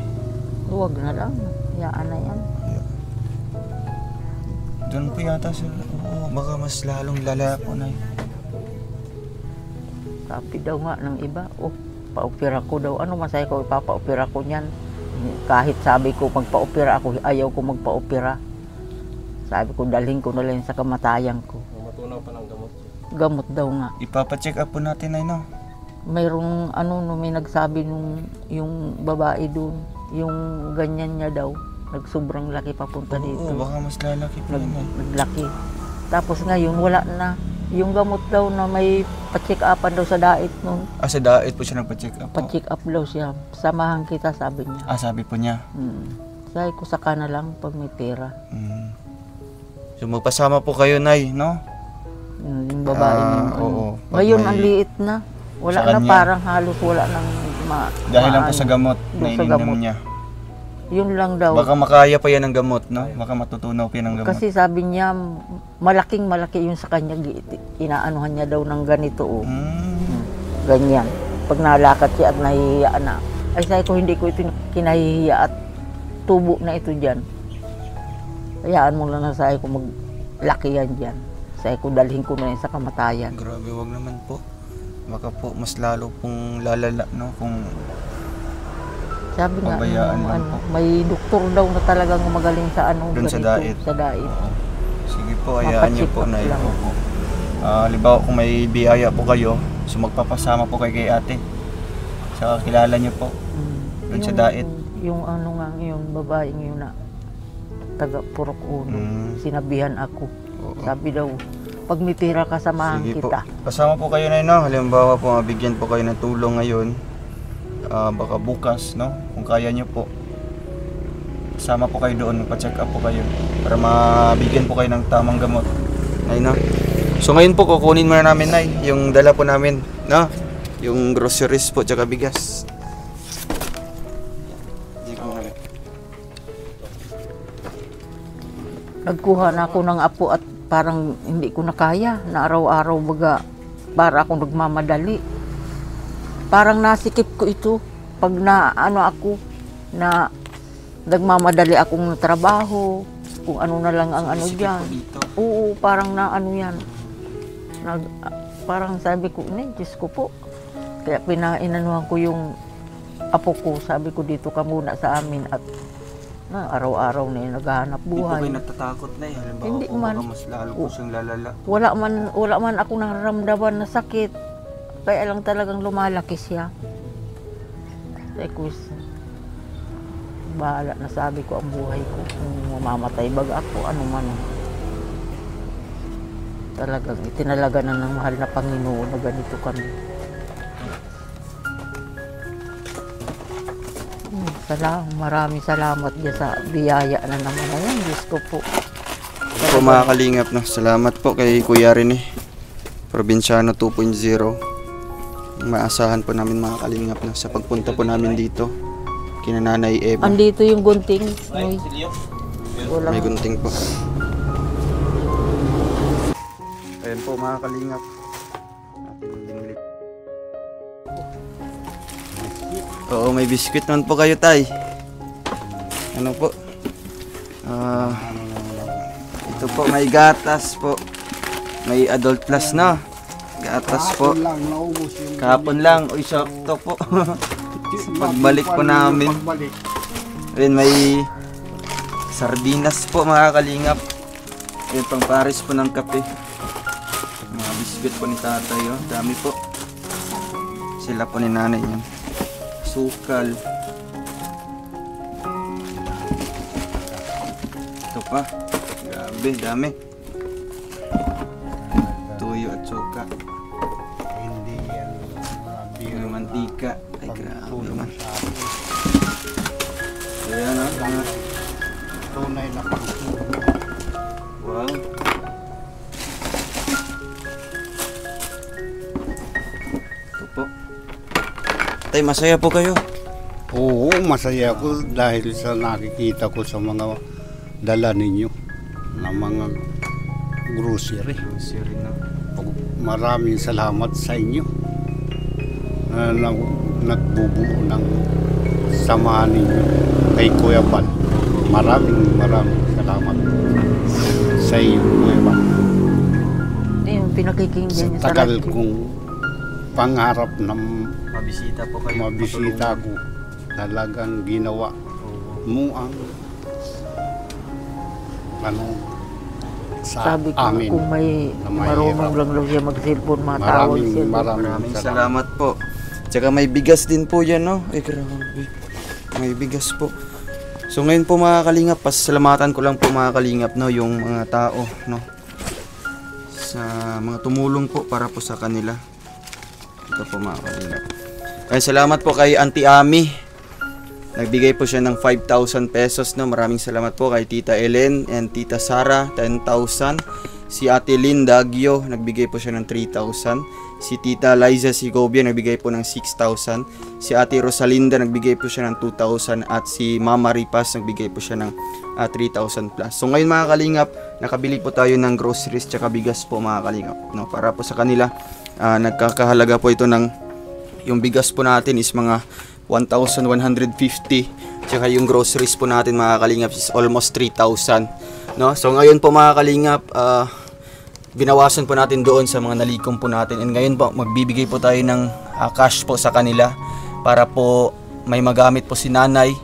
Huwag na lang. Hayaan na yan. Doon po yata sa... Oo, baka mas lalong lala po, Nay. Sabi daw nga ng iba, paopera ko daw. Ano masaya ko, ipapaopera ko niyan. Kahit sabi ko magpaopera ako, ayaw ko magpaopera. Sabi ko, dalhin ko na lang sa kamatayan ko. Matunaw pa ng gamot. Gamot daw nga. Ipapa-check up po natin, Nay, no? Mayroong may nagsabi nung yung babae doon, yung ganyan niya daw, nagsobrang laki papunta dito. Oo, baka mas lalaki po yun, Nay. Naglaki. Tapos ngayon, wala na. Yung gamot daw na may pa-check upan daw sa dait nun. Sa dait po siya nagpa-check up po. Pa-check up daw siya. Samahan kita, sabi niya. Sabi po niya. Sabi ko, saka na lang pag may pera. So magpasama po kayo, Nay, no? Yung babae niya. Oo. Pag Ngayon, may- ang liit na. Wala Sa na, kanya. parang halos wala nang Dahil lang po sa gamot Doon na sa ininom gamot. niya. Yun lang daw. Baka makaya pa yan ng gamot, no? Baka matutunaw pa yan ng gamot. Kasi sabi niya, malaking malaki yung sa kanya. Inaanuhan niya daw ng ganito. Oh. Ganyan. Pag nalakad siya at nahihiya na. Ay sabi ko, hindi ko ito kinahihiya at tubo na ito dyan. Hayaan mo lang na sabi ko, maglaki yan dyan. Sabi ko, dalhin ko na yan sa kamatayan. Grabe, wag naman po. Baka po mas lalo pong lalala, no? Kung Sabi nga, pabayaan lang po. may doktor daw na talagang magaling sa ano, Doon sa ganito, dait. Sa dait. sige po, hayaan niyo po, Mapacheck up Nay. lang. Opo. Halimbawa kung may biyaya po kayo, so magpapasama po kayo kay ate. Saka kilala niyo po. Doon sa dait. Yung ano nga yung babae ngayon na taga Purok Uno, sinabihan ako. Oo. Sabi daw, pag may pera ka, samahan Sige po. kita. Kasama po kayo, Nay, no? Halimbawa po, mabigyan po kayo ng tulong ngayon. Baka bukas, no? Kung kaya niyo po. Kasama po kayo doon, magpa-check up po kayo. Para mabigyan po kayo ng tamang gamot. Nay, no? So ngayon po, kukunin muna namin, Nay, yung dala po namin, no? Yung groceries po, tsaka bigas. Hindi ko muna. Nagkuha na ako ng apo at parang hindi ko na kaya. Na araw-araw baga, para akong nagmamadali. Parang nasikip ko ito. Pag na ano ako, na nagmamadali akong trabaho, kung ano na lang ang ano dyan. Dito. Oo, parang na ano yan. Parang sabi ko, Diyos ko po. Kaya inanuhan ko yung apo ko. Sabi ko, dito ka muna sa amin at araw-araw na yun, naghahanap Hindi po buhay. kayo natatakot, Nay. Halimbawa Hindi po, man. baka mas lalo po siyang lalala. Wala man ako nararamdaman na sakit. Kaya lang talagang lumalaki siya. Tapos, bahala na sabi ko ang buhay ko. Kung mamamatay baga ako, ano man. Talagang itinalaga na ng mahal na Panginoon na ganito kami. Maraming salamat diya sa biyaya na naman na yan. Diyos ko po. Po mga kalingap, no? Salamat po kay Kuya Rene, Probinsyano 2.0. Maasahan po namin mga kalingap na sa pagpunta po namin dito kina Nanay Eva. Andito yung gunting. May gunting po. Ayan po mga kalingap. Ating binili. Oo, may biskuit naman po kayo, Tay. Ano po? Ito po, may gatas po. May adult plus, no? Gatas po. Kahapon lang. Uy, sakto po. Pagbalik po namin. Ayun, may sardinas po mga kalingap. Ayun, pang pares po ng kape. Mga biskuit po ni tatay. Oh. Dami po. Sila po ni nanay yan. Sukal. Ito pa. Grabe, dami. Tuyo at suka. Hindi yan May mantika. Ay, grabe man. Ayan, no? tunay na pagtulong. Wow. Ito po. Tay, masaya po kayo. Oo, masaya ako dahil sa nakikita ko sa mga dala ninyo na mga grocery. Sorry na. Maraming salamat sa inyo na nagbubuo ng samahan ninyo kay Kuya Bal. Maraming salamat sa iyo, Kuya Bal. Yung pinakikinggan Sa niya sa tagal radyo. kong pangarap na Mabisita po kayo. mabisita ko, talagang ginawa mo ang sa Sabi ko, amin. kung may na mahirap. marunong lang daw siya mag-cellphone, matawag siya. Maraming salamat po. Tsaka may bigas din po yan, no? Ay, grabe. May bigas po. So ngayon po mga kalingap, pasalamatan ko lang po mga kalingap, no? Yung mga tao, no? sa mga tumulong po para po sa kanila. Ito po mga kalingap. Kaya salamat po kay Auntie Ami. Nagbigay po siya ng 5,000 pesos. No? Maraming salamat po kay Tita Ellen and Tita Sara, 10,000. Si Ate Linda Gio, nagbigay po siya ng 3,000. Si Tita Liza Segovia, nagbigay po ng 6,000. Si Ate Rosalinda, nagbigay po siya ng 2,000. At si Mama Ripas, nagbigay po siya ng 3,000 plus. So ngayon mga kalingap, nakabili po tayo ng groceries tsaka bigas po mga kalingap. No? Para po sa kanila, nagkakahalaga po ito ng, yung bigas po natin is mga 1,150. Tsaka yung groceries po natin mga kalingap is almost 3,000. No? So ngayon po mga kalingap, binawasan po natin doon sa mga nalikom po natin. And ngayon po, magbibigay po tayo ng cash po sa kanila para po may magamit po si nanay.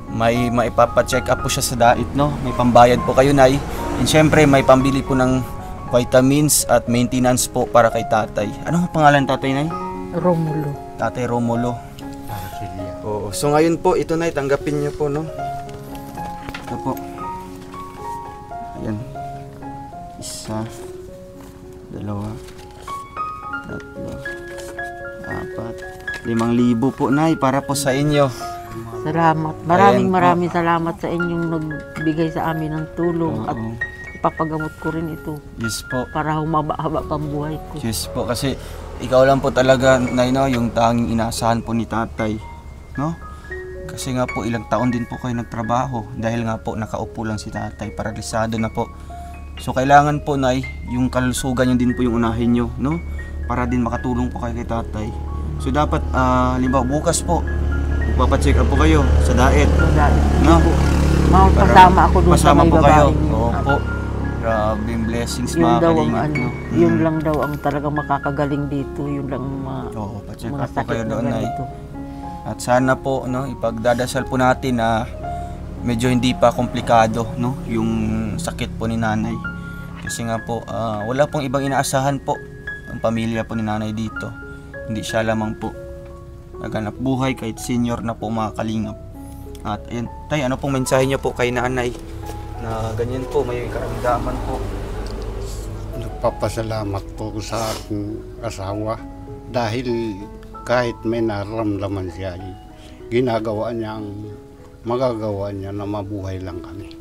May maipapacheck up po siya sa dait, no? May pambayad po kayo, nay. And syempre, may pambili po ng vitamins at maintenance po para kay tatay. Ano ang pangalan tatay, nay? Romulo. Tatay Romulo. Arcelia. Oo. So ngayon po, ito nay, tanggapin niyo po, no? Ito po. Ayan. 1, 2, 3, 4, 5,000 po, nay, para po sa inyo. Salamat. Maraming salamat sa inyong nagbigay sa amin ng tulong. Oo. At ipapagamot ko rin ito Yes po. para humaba-haba pang buhay ko. Yes po, kasi ikaw lang po talaga, nay, no, yung tanging inaasahan po ni tatay, no? Kasi nga po, ilang taon din po kayo nagtrabaho dahil nga po nakaupo lang si tatay, paralisado na po. So kailangan po, nay, yung kalusugan nyo din po yung unahin nyo, no? Para din makatulong po kayo kay tatay. So dapat, halimbawa bukas po, magpapacheck up po kayo sa diet, no? Pasama ako doon sa Pasama may po kayo. babaeng yun. Oo po. Grabe yung blessings Yun mga daw ang kalingap, ano, no? yun lang daw ang talagang makakagaling dito. Yun lang ang Oo, pacheck mga up po sakit kayo na doon, nay. ganito. At sana po, no, ipagdadasal po natin na medyo hindi pa komplikado, no, yung sakit po ni nanay. Kasi nga po, wala pong ibang inaasahan po ang pamilya po ni nanay dito. Hindi siya lamang po naghanap buhay kahit senior na po mga kalingap. At ayun, tay, ano pong mensahe niyo po kay nanay na ganyan po, may karamdaman po? Nagpapasalamat po ko sa aking asawa dahil kahit may nararamdaman siya, ginagawa niya ang magagawa niya na mabuhay lang kami.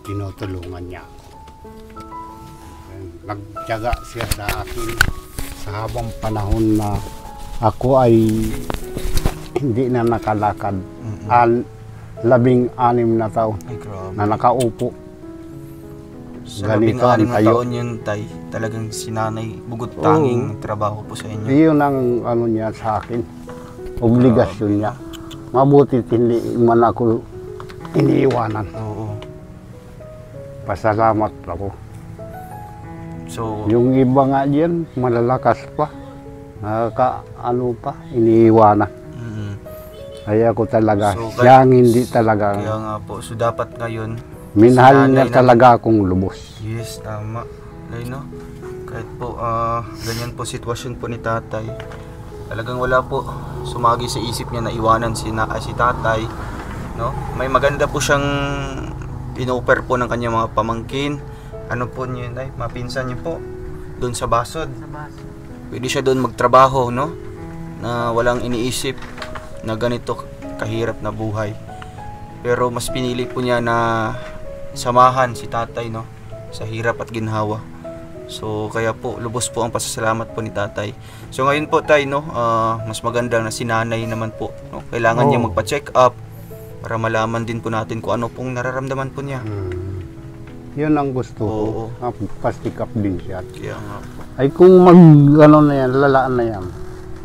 Tinutulungan niya ako. Nagtiyaga siya sa akin sa habang panahon na ako ay hindi na nakalakad. 16 na taon Ay, grabe. na nakaupo. Sa Ganito 16 ang na tayo. taon yun, tay, talagang sinanay, bugot tanging trabaho po sa inyo. Iyon ang ano niya sa akin. Obligasyon niya. Mabuti hindi man ako iniiwanan. Oo. Pasalamat ako. So, Yung iba nga diyan, malalakas pa. Ano pa, iniiwanan. Kaya ako talaga, So, siyang hindi talaga. kaya nga po, so dapat ngayon, Minahal sinanay niya na- talaga akong lubos. Yes, tama. Ay, no? Kahit po, ganyan po sitwasyon po ni tatay. Talagang wala po sumagi sa isip niya na iwanan si tatay. No? May maganda po siyang in-offer po ng kanyang mga pamangkin. Ano po niyo, ay, mapinsan niyo po. Doon sa Basod. Pwede siya doon magtrabaho, no? Na walang iniisip na ganito kahirap na buhay. Pero mas pinili po niya na samahan si tatay, no, sa hirap at ginhawa. So kaya po lubos po ang pasasalamat po ni tatay. So ngayon po tay, no, mas maganda na si nanay naman po, no? Kailangan niya magpa-check up para malaman din po natin kung ano pong nararamdaman po niya. Yun ang gusto Oo. ko. Pastikap din siya. Kaya nga po, Ay kung ano na yan, lalaan na yan.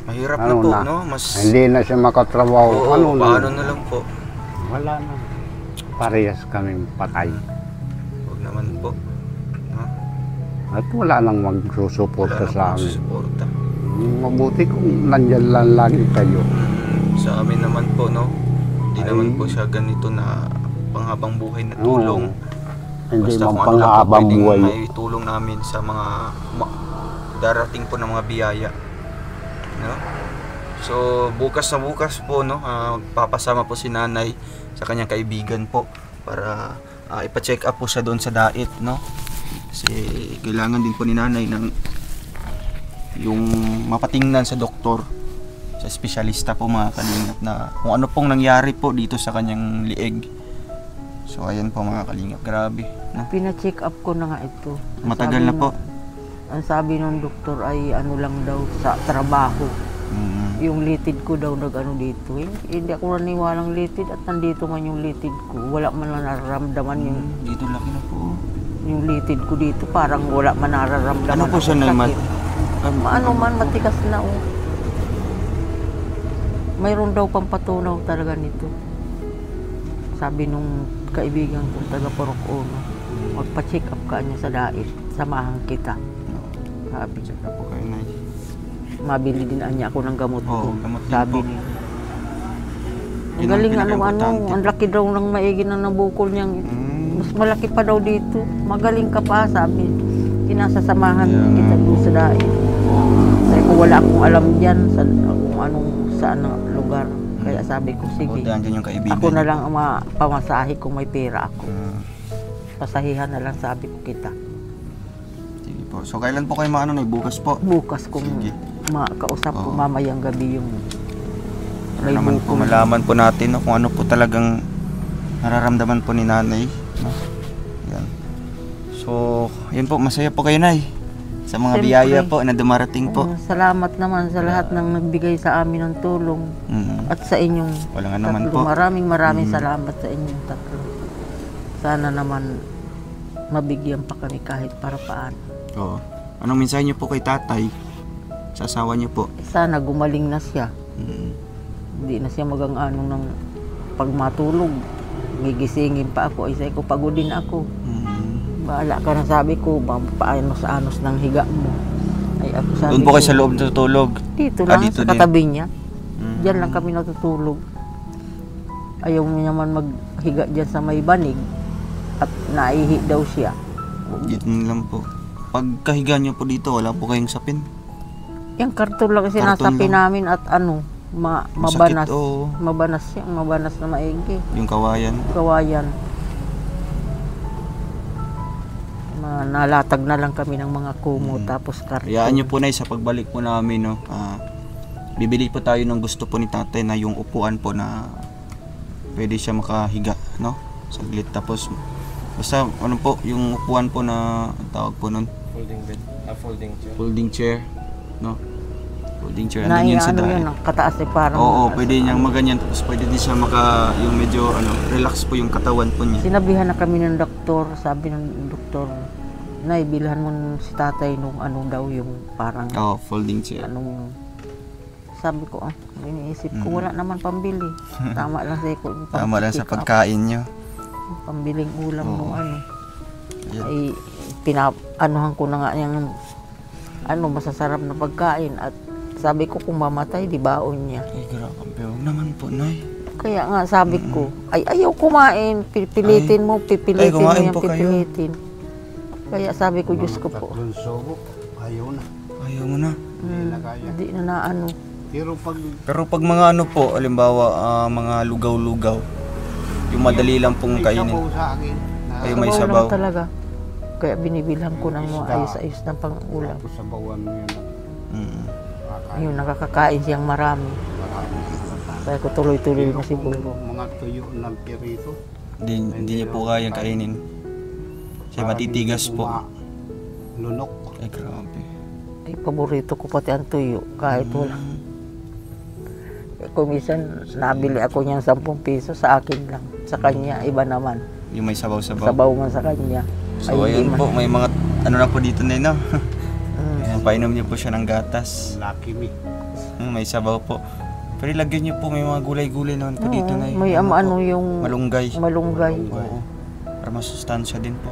mahirap na Ano po, na? no? Mas Hindi na siya makatrabaho. Oo, Ano na? paano na lang po? Wala na. Parehas kaming patay. Huwag naman po. No? At wala nang magsusuporta Wala sa na po amin. susuporta. Mabuti kung nandyan lang lagi kayo. Sa amin naman po, no? Hindi Ay. naman po siya ganito na panghabang buhay na Oo. tulong. Hindi Basta man kung ano lang po panghabang pwedeng buhay. may tulong namin sa mga darating po ng mga biyaya. No? So, bukas na bukas po, no? Papasama po si nanay sa kanyang kaibigan po para ipa-check up po siya doon sa dait, no? Kasi kailangan din po ni nanay ng yung mapatingnan sa doktor, sa espesyalista po mga kalingap, na kung ano pong nangyari po dito sa kanyang lieg. So ayan po mga kalingap, grabe, no? Pina-check up ko na nga ito. Matagal na po. Ang sabi ng doktor ay ano lang daw sa trabaho. Yung litid ko daw nag-ano dito. Hindi ako naniwalang litid at nandito man yung litid ko. Wala man lang nararamdaman yung Dito laki na po. yung litid ko dito. Parang wala man nararamdaman. Ano po siya, akong Nay? sakit. Ano man, matikas na oh. Mayroon daw pang patunaw talaga nito. Sabi nung kaibigan ko taga Purok Uno, magpa-check up ka niya sa dait. Samahan kita. Sabi niya. Check na po kayo, Nay. Mabili din niya ako ng gamot ko. Gamot din Sabi po. niya. Yun Ang ang galing pinaka-importante. ang laki daw ng maigi na nabukol niyang. Mas malaki pa daw dito. Magaling ka pa, sabi. Kinasasamahan kita doon sa dait. Sabi ko, wala akong alam dyan sa kung anong saan ang lugar. Kaya sabi ko, sige. Buti andyan yung kaibigan. Ako na lang ang pamasahe kung may pera ako. Ah, Pasahihan na lang sabi ko kita. sige po. So kailan po kayo maano, Nay? Bukas po. Bukas kung Sige. makausap ko Oo. mamayang gabi yung may Naman po, bukol. malaman po natin, no, kung ano po talagang nararamdaman po ni nanay, no? Yan. So, yun po, masaya po kayo, Nay, sa mga Siyempre. biyaya po na dumarating po. Salamat naman sa lahat ng nagbigay sa amin ng tulong at sa inyong Walang ano naman tatlo. po. Maraming salamat sa inyong tatlo. Sana naman mabigyan pa kami kahit para paano. Oo. Anong mensahe niyo po kay tatay? Sa asawa niyo po? Sana gumaling na siya. Mm. Hindi na siya magang-ano ng pag matulog. Gigisingin pa ako. Isa ko pagodin ako. Bahala ka na, sabi ko, paanos-anos ng higa mo. Ay ako sabi Doon po kayo ko, sa loob natutulog? dito lang, dito sa din. katabi niya. Mm. Diyan lang kami natutulog. Ayaw niya naman maghiga dyan sa may banig. At naihi daw siya. Dito lang po. Pagkahiga niyo po dito, wala po kayong sapin? Yung karton lang sinasapi Karton lang. namin at ano, Masakit, mabanas. oo. Mabanas siya, mabanas na maigi. Yung kawayan. Kawayan. Nalatag na lang kami ng mga kumo tapos karton. Hayaan niyo po, Nay, sa pagbalik po namin, no, bibili po tayo ng gusto po ni tatay na yung upuan po na pwede siya makahiga, no? Saglit. Tapos, basta ano po, yung upuan po na ang tawag po nun, Folding bed. Folding chair. folding chair, no? Folding chair. Andun yun sa ano daan. yun, ang kataas eh parang. Oo, pwede niyang maganyan. Tapos pwede din siya yung medyo, relax po yung katawan po niya. Sinabihan na kami ng doktor, sabi ng doktor, Nay, bilhan mo si tatay nung ano daw yung parang Oo, folding chair. anong, sabi ko, iniisip ko, wala naman pambili. Tama lang sa Tama lang sa pagkain niyo. pambiling ulam Oo. nung ano. Ayan. Ay, anuhan ko na nga yung masasarap na pagkain at sabi ko kung mamatay, di baon niya. Ay, grabe. Huwag naman po, Nay. Kaya nga sabi ko, ay ayaw kumain, pipilitin mo, Ay, pipilitin mo kumain yan, po kayo. pipilitin. Kaya sabi ko, Diyos ko po, Tatlong subo, ayaw na. Ayaw mo na. Hindi na kaya. hindi na naano. Pero pag Pero pag mga ano po, halimbawa, mga lugaw-lugaw, yung madali lang pong may kainin. sabaw sa akin, na Ay, may Sabaw sabaw. lang talaga. Kaya binibilhan ko ng mga Isda. ayos-ayos ng pang-ulam. tapos sabawan mo yun. Mm. Ayun, nakakakain siyang marami. Kaya ko tuloy-tuloy na siguro. Mga tuyo ng pirito. Hindi niya po kayang kainin. Kasi matitigas po. Lunok. Ay, grabe. Ay, paborito ko pati ang tuyo. Kahit wala. Kung minsan, nabili ako niyang 10 piso sa akin lang. Sa kanya, iba naman. Yung may sabaw-sabaw. Sabaw man sa kanya. So, Ay, ayun hindi po, may mga, ano na po dito na, no? Mm. Ayan, painom niyo po siya ng gatas. Lucky me. May sabaw po. Pero ilagyan niyo po, may mga gulay-gulay naman po dito na. May ano yung Malunggay. malunggay. Oo. Para masustansya din po.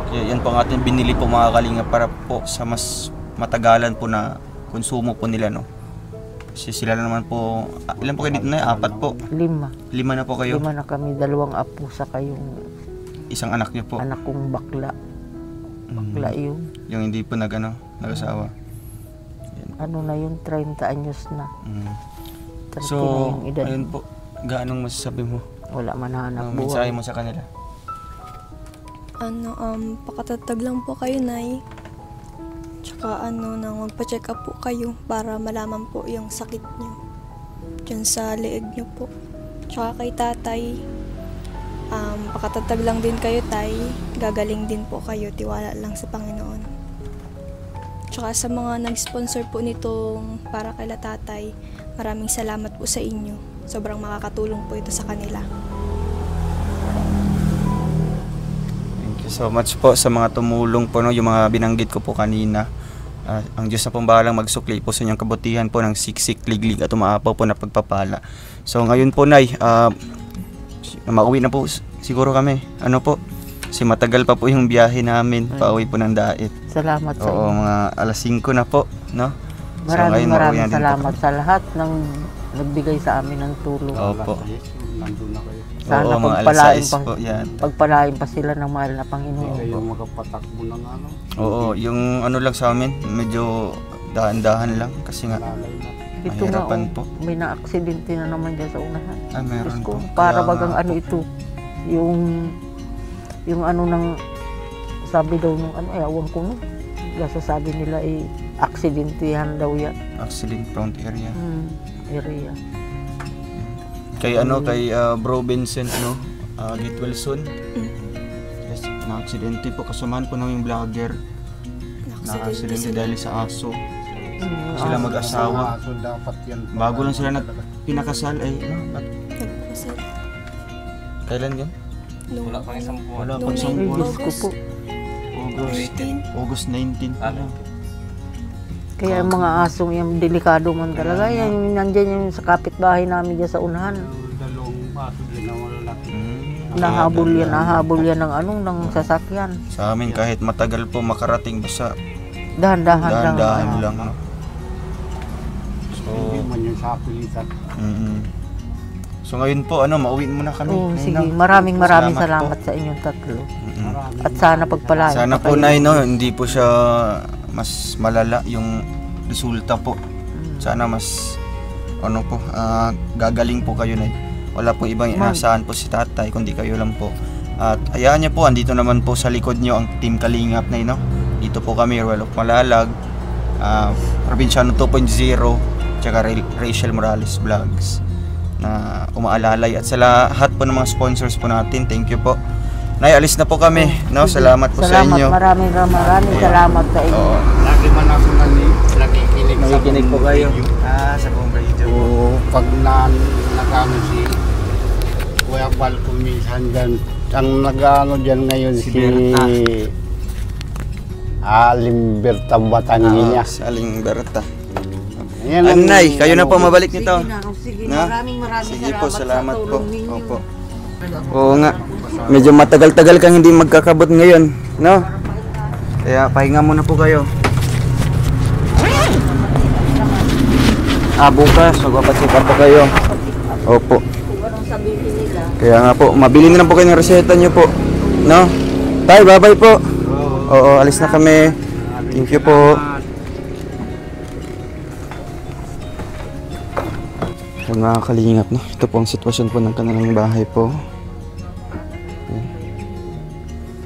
Kaya yan po ang ating binili po mga kalinga para po sa mas matagalan po na konsumo po nila, no? Kasi sila naman po, ilan po kayo dito na? 4 po. 5. 5 na po kayo. 5 na kami, 2 apo sa kayong Isang anak niyo po. anak kong bakla. Bakla yun. Yung hindi po nag-asawa. Ano na yun, 30 anyos na. 30 So, na yung edad. ayun po. Gaanong masasabi mo? Wala man hanap Ang mensahe buhay. mo sa kanila? Pakatatag lang po kayo, Nay. Tsaka nang magpa-check up po kayo para malaman po yung sakit niyo dyan sa leeg niyo po. Tsaka kay tatay, pakatatag lang din kayo, Tay. Gagaling din po kayo, tiwala lang sa Panginoon. Tsaka sa mga nag-sponsor po nitong para kay tatay, maraming salamat po sa inyo. Sobrang makakatulong po ito sa kanila. So much po sa mga tumulong po, no, yung mga binanggit ko po kanina. Ang Diyos na pong bahalang magsukli po sa inyong kabutihan po ng siksik, liglig at umaapaw po na pagpapala. So ngayon po, Nay, mauwi na po siguro kami. Ano po? Kasi matagal pa po yung biyahe namin pauwi po ng Dait. Salamat sa Oo, inyo. mga alas 5 na po, no? Maraming mauwi na din po salamat kami. sa lahat ng nagbigay sa amin ng tulong. Opo. Nandun na kayo. Sana Oo, mga alas pagpalain 6 po, yan. pagpalain pa sila ng mahal na Panginoon. Kayo makapatakbo ng Oo, yung ano lang sa amin, medyo dahan-dahan lang kasi nga lalay na. Ito nga, mahirapan po. may na-aksidente na naman dyan sa unahan. Meron Diyos po. ko, para Kaya bagang nga ano po. ito, yung ano ng, sabi daw nung ano, ewan ko no, sabi nila aksidentihan daw yan. Accident prone area. Area. Kay kay Bro Vincent, no? Get well soon. Yes, na-aksidente po. Kasamahan po namin yung vlogger. Na-aksidente dahil sa aso. Sila mag-asawa. So dapat yan. Bago lang sila pinakasal ay, no? Nagpapasal. Kailan yun? Wala pang isang buwan. Wala Nung pang isang Ay, buwan. Diyos ko po. August 19. Kaya yung mga asong yung delikado man talaga. Yan, yung nandyan yung sa kapitbahay namin dyan sa unahan. Dalawang baso din na malalaki. Nahabol yan ng sasakyan. Sa amin kahit matagal po makarating basta Dahan-dahan lang. No? So, Hindi man yung sa pilitan. So ngayon po, mauwi muna kami. Oo, Ngayon sige. na. Maraming po. salamat sa inyong tatlo. At sana pagpalain. Sana pa po, kayo. Nay, no, hindi po siya mas malala yung resulta po. Sana mas gagaling po kayo, Nay. Wala po ibang inaasahan po si tatay kundi kayo lang po. At hayaan niyo po, andito naman po sa likod niyo ang Team Kalingap, Nay, no? Dito po kami, Royal of Malalag, Probinsyano 2.0, tsaka Rachel Morales Vlogs na umaalalay. At sa lahat po ng mga sponsors po natin, thank you po. Nay, alis na po kami, no? Salamat po sa inyo. Maraming salamat sa inyo. Oo. Lagi man ako nakikinig po kayo. Sa buong radio. Oo, pag nagano si Kuya Bal kuminsan dyan, ang nagano dyan ngayon Si si Berta. Alimberta Batangnya. Si Aling Berta. Yan ang- Nay, kayo na po mabalik nito. Sige, Na? maraming Sige po, salamat sa po. tulong ninyo. Opo. Oo nga. Medyo matagal-tagal kang hindi magkakabot ngayon, no? Kaya pahinga muna po kayo. Bukas, magpapacheck up po kayo. Opo. Kung anong sabihin nila. Kaya nga po, mabili na lang po kayo ng reseta nyo po. No? Tay, bye-bye po. Oo, alis na kami. Thank you po. So, mga kalingap, no? Ito po ang sitwasyon po ng kanilang bahay po. Ayan.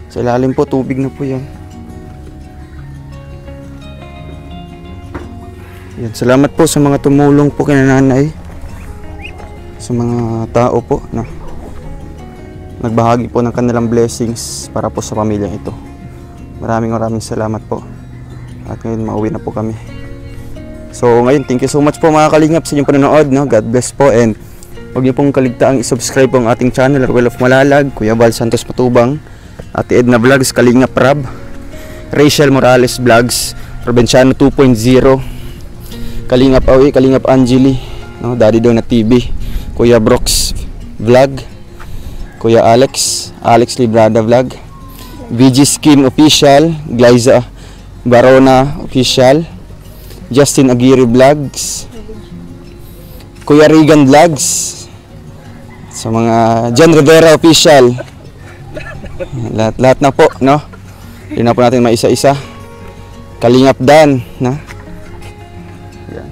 Sa ilalim po, tubig na po yan. Yan, salamat po sa mga tumulong po kay nanay. Sa mga tao po na nagbahagi po ng kanilang blessings para po sa pamilyang ito. Maraming salamat po. At ngayon mauwi na po kami. So ngayon, thank you so much po mga kalingap sa inyong panonood, no? God bless po, and huwag niyo pong kaligtaang i-subscribe po ang ating channel, Royal of Malalag, Kuya Val Santos Matubang, Ate Edna Vlogs, Kalingap Rab, Rachel Morales Vlogs, Probinsyano 2.0, Kalingap Awi, Kalingap Angeli, no? Daddy Dona TV, Kuya Brox Vlog, Kuya Alex Librada Vlog, VG Skin Official, Glyza Barona Official, Justin Aguirre Vlogs, Kuya Regan Vlogs, sa mga John Rivera Official, lahat na po, no? Hindi na po natin maisa-isa. Kalingap Dan, na? Yan.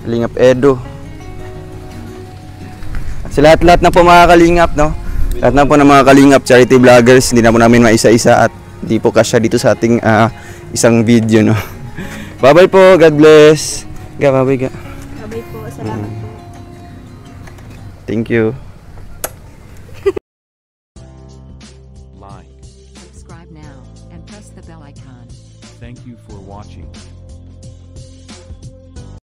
Kalingap Edo. At sa lahat na po mga kalingap, no? Lahat na po ng mga kalingap, charity vloggers, hindi na po namin maisa-isa at hindi po kasya dito sa ating isang video, no. Bye-bye po, God bless. Bye-bye ka. Bye po, salamat po. Thank you. Like, Subscribe now and press the bell icon. thank you for watching.